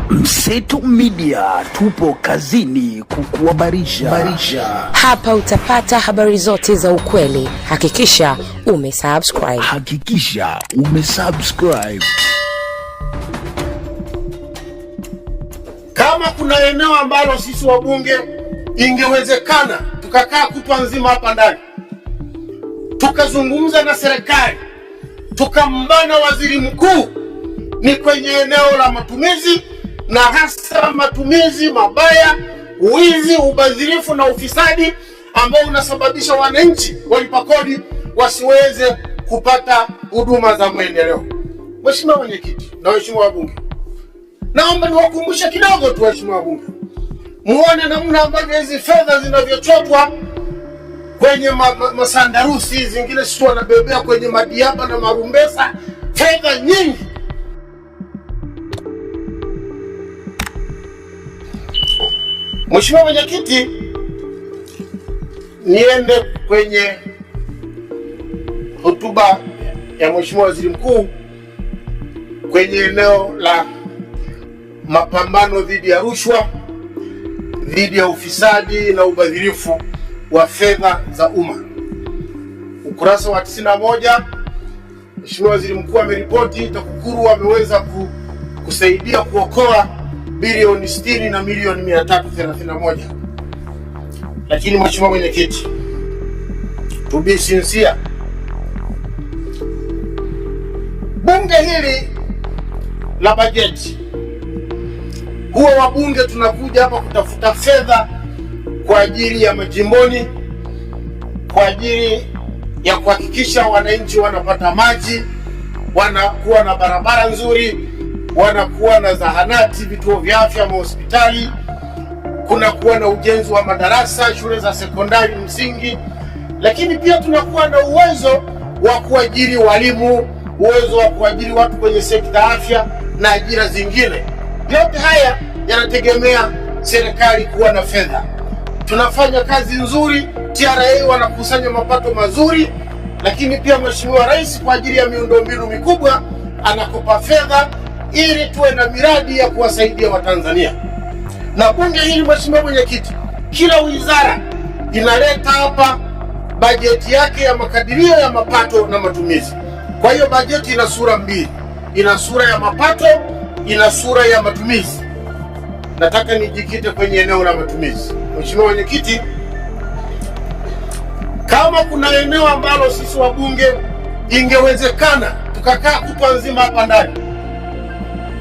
Mseto Media, tupo kazini kukuhabarisha. Hapa utapata habari zote za ukweli. Hakikisha umesubscribe. Kama kuna eneo ambalo sisi wabunge ingewezekana tukakaa kutwa nzima hapa ndani tukazungumza na serikali tukambana waziri mkuu, ni kwenye eneo la matumizi, na hasa matumizi mabaya, wizi, ubadhirifu na ufisadi ambao unasababisha wananchi walipa kodi wasiweze kupata huduma za maendeleo. Mheshimiwa Mwenyekiti na waheshimiwa wabunge, naomba niwakumbushe kidogo tu waheshimiwa wabunge, muone namna ambavyo hizi fedha zinavyochotwa kwenye masandarusi, zingine sisi wanabebea kwenye madiaba na marumbesa, fedha nyingi. Mheshimiwa Mwenyekiti, niende kwenye hotuba ya Mheshimiwa Waziri Mkuu kwenye eneo la mapambano dhidi ya rushwa, dhidi ya ufisadi na ubadhirifu wa fedha za umma. Ukurasa wa 91, Mheshimiwa Waziri Mkuu ameripoti TAKUKURU ameweza kusaidia kuokoa bilioni 60 na milioni 331. Lakini Mheshimiwa Mwenyekiti, to be sincere, bunge hili la bajeti, huwa wabunge tunakuja hapa kutafuta fedha kwa ajili ya majimboni, kwa ajili ya kuhakikisha wananchi wanapata maji, wanakuwa na barabara nzuri, wanakuwa na zahanati, vituo vya afya, mahospitali, kunakuwa na ujenzi wa madarasa, shule za sekondari, msingi, lakini pia tunakuwa na uwezo wa kuajiri walimu, uwezo wa kuajiri watu kwenye sekta afya na ajira zingine. Yote haya yanategemea serikali kuwa na fedha. Tunafanya kazi nzuri, TRA wanakusanya mapato mazuri, lakini pia Mheshimiwa Rais kwa ajili ya miundombinu mikubwa anakopa fedha ili tuwe na miradi ya kuwasaidia Watanzania. Na bunge hili Mheshimiwa Mwenyekiti, kila wizara inaleta hapa bajeti yake ya makadirio ya mapato na matumizi. Kwa hiyo bajeti ina sura mbili, ina sura ya mapato, ina sura ya matumizi. Nataka nijikite kwenye eneo la matumizi. Mheshimiwa Mwenyekiti, kama kuna eneo ambalo sisi wabunge ingewezekana tukakaa kutwa nzima hapa ndani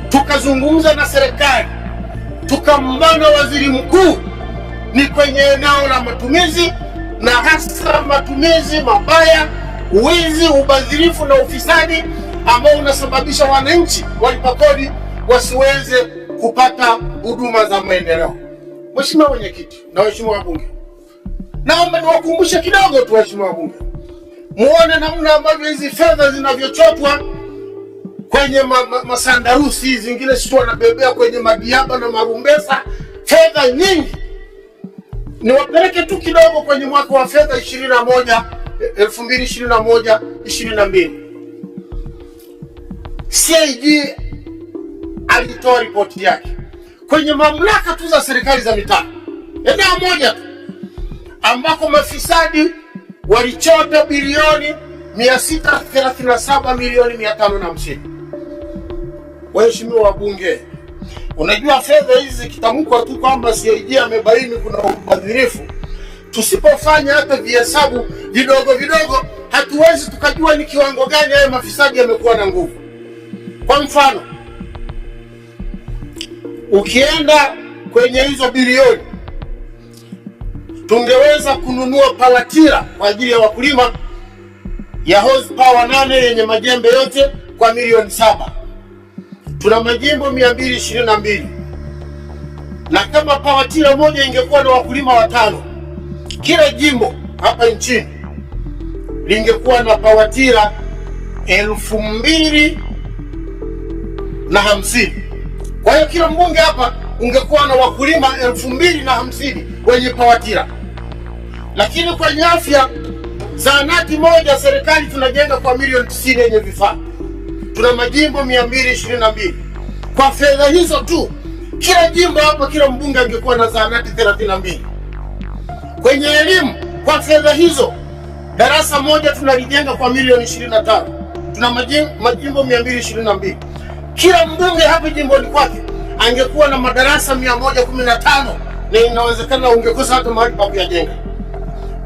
tukazungumza na serikali tukambana waziri mkuu, ni kwenye eneo la matumizi, na hasa matumizi mabaya, wizi, ubadhirifu na ufisadi ambao unasababisha wananchi walipa kodi wasiweze kupata huduma za maendeleo. Mheshimiwa Mwenyekiti na waheshimiwa wabunge, naomba niwakumbushe kidogo tu waheshimiwa wabunge, muone namna ambavyo hizi fedha zinavyochotwa kwenye masandarusi, zingine sisi wanabebea kwenye madiaba na marumbesa, fedha nyingi. Niwapeleke tu kidogo kwenye mwaka wa fedha 2021-22. CAG alitoa ripoti yake kwenye mamlaka tu za serikali za mitaa, eneo moja tu ambako mafisadi walichota bilioni 637 milioni 550. Waheshimiwa wabunge, unajua fedha hizi zikitamkwa tu kwamba CAG amebaini kuna ubadhirifu, tusipofanya hata vihesabu vidogo vidogo hatuwezi tukajua ni kiwango gani haya mafisadi yamekuwa na nguvu. Kwa mfano, ukienda kwenye hizo bilioni, tungeweza kununua pawatira kwa ajili ya wakulima ya horsepower 8 yenye majembe yote kwa milioni 7. Tuna majimbo 222, na kama pawatira moja ingekuwa na wakulima 5, kila jimbo hapa nchini lingekuwa na pawatira 2050. Kwa hiyo kila mbunge hapa ungekuwa na wakulima 2050 wenye pawatira. Lakini kwenye afya, zahanati moja serikali tunajenga kwa milioni 90 yenye vifaa. Tuna majimbo 222. Kwa fedha hizo tu Kila jimbo hapa, kila mbunge angekuwa na zahanati 32. Kwenye elimu, kwa fedha hizo darasa moja tunalijenga kwa milioni 25. Tuna majimbo 222. Kila mbunge hapa jimboni kwake angekuwa na madarasa 115, na inawezekana ungekosa hata mahali pa kuyajenga.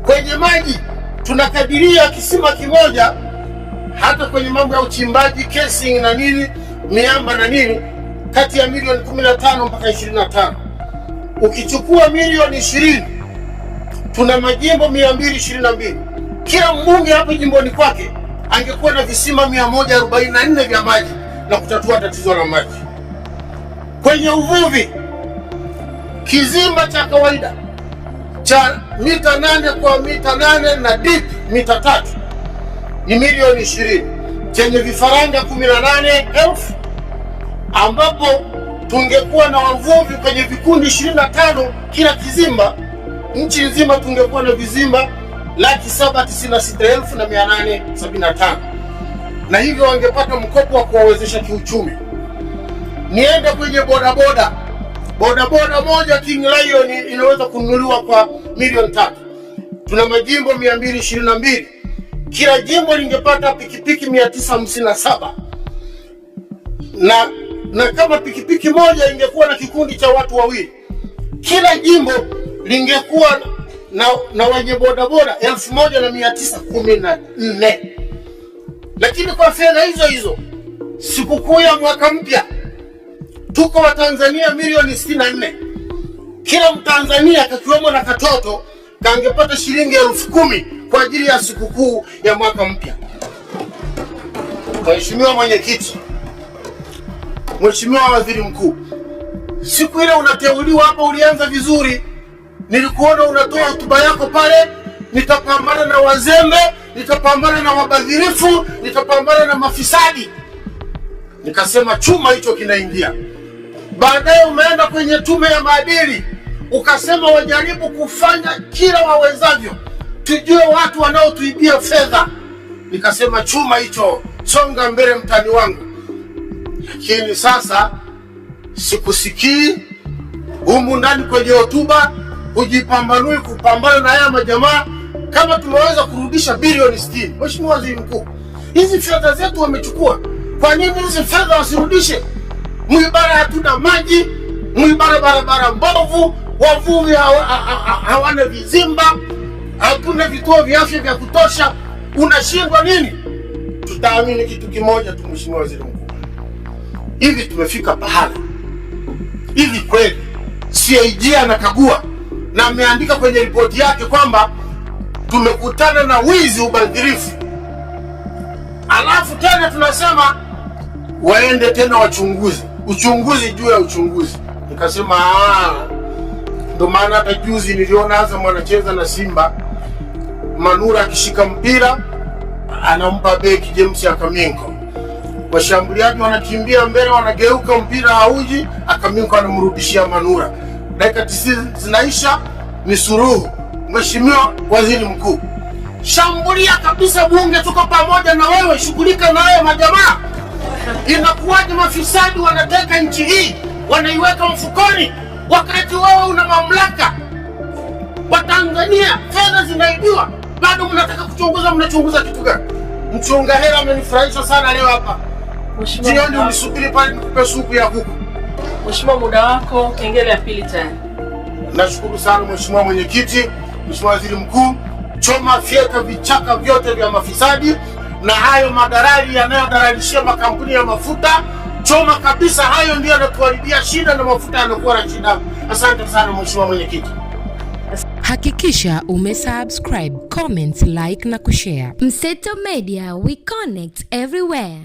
Kwenye maji tunakadiria kisima kimoja, hata kwenye mambo ya uchimbaji casing na nini, miamba na nini, kati ya milioni 15 mpaka 25. Ukichukua milioni 20, tuna majimbo 222. Kila mbunge hapa jimboni kwake angekuwa na visima 144 vya maji na kutatua tatizo la maji. Kwenye uvuvi, kizimba cha kawaida cha mita 8 kwa mita 8 na deep mita 3 ni milioni 20, chenye vifaranga 18,000, ambapo tungekuwa na wavuvi kwenye vikundi 25 kila kizimba. Nchi nzima tungekuwa na vizimba 796,875, na hivyo wangepata mkopo wa kuwawezesha kiuchumi. Niende kwenye bodaboda. Bodaboda moja King Lion inaweza kununuliwa kwa milioni 3. Tuna majimbo 222. Kila jimbo lingepata pikipiki 957. Na kama pikipiki moja ingekuwa na kikundi cha watu wawili, kila jimbo lingekuwa na wenye bodaboda 1914. Lakini kwa fedha hizo hizo, sikukuu ya mwaka mpya, tuko wa Tanzania milioni 64. Kila Mtanzania kakiwemo na katoto kangepata shilingi 10,000 kwa ajili ya sikukuu ya mwaka mpya. Mheshimiwa Mwenyekiti, Mheshimiwa Waziri Mkuu, siku ile unateuliwa hapa ulianza vizuri. Nilikuona unatoa hotuba yako pale, nitapambana na wazembe, nitapambana na wabadhirifu, nitapambana na mafisadi. Nikasema chuma hicho kinaingia. Baadaye umeenda kwenye tume ya maadili, ukasema wajaribu kufanya kila wawezavyo tujue watu wanaotuibia fedha. Nikasema chuma hicho, songa mbele mtani wangu. Lakini sasa sikusikii humu ndani kwenye hotuba, hujipambanui kupambana na haya majamaa. Kama tumeweza kurudisha bilioni 60, Mheshimiwa Waziri Mkuu, hizi fedha zetu wamechukua. Kwa nini hizi fedha wasirudishe? Mwibara hatuna maji, Mwibara barabara mbovu, wavuvi hawana vizimba, hakuna vituo vya afya vya kutosha. Unashindwa nini? Tutaamini kitu kimoja tu, Mheshimiwa Waziri Mkuu, hivi tumefika pahala hivi kweli CAG anakagua na ameandika kwenye ripoti yake kwamba tumekutana na wizi, ubadhirifu, alafu tena tunasema waende tena uchunguzi juu ya uchunguzi. Nikasema ndo maana hata juzi niliona Azam anacheza na Simba, Manura akishika mpira anampa beki James Akaminko, washambuliaji wanakimbia mbele, wanageuka, mpira hauji, Akaminko anamrudishia Manura, dakika 90 zinaisha, ni suruhu. Mheshimiwa Waziri Mkuu, shambulia kabisa bunge, tuko pamoja na wewe, shughulika na wewe majamaa. Inakuwaje mafisadi wanateka nchi hii wanaiweka mfukoni wakati wewe una mamlaka? Watanzania fedha zinaibiwa, bado mnataka kuchunguza. Mnachunguza kitu gani? Mchunga hela amenifurahisha sana leo hapa. Jioni unisubiri pale nikupe supu ya kuku. Mheshimiwa, muda wako, kengele ya pili tayari. Nashukuru sana Mheshimiwa Mwenyekiti, Mheshimiwa Waziri Mkuu, choma fyeka vichaka vyote vya mafisadi na hayo madalali yanayodalilishia makampuni ya mafuta. Choma kabisa, hayo ndio yanatuharibia shida na mafuta yanakuwa na shida. Asante sana Mheshimiwa Mwenyekiti. Hakikisha umesubscribe, comment, like na kushare. Mseto Media, we connect everywhere.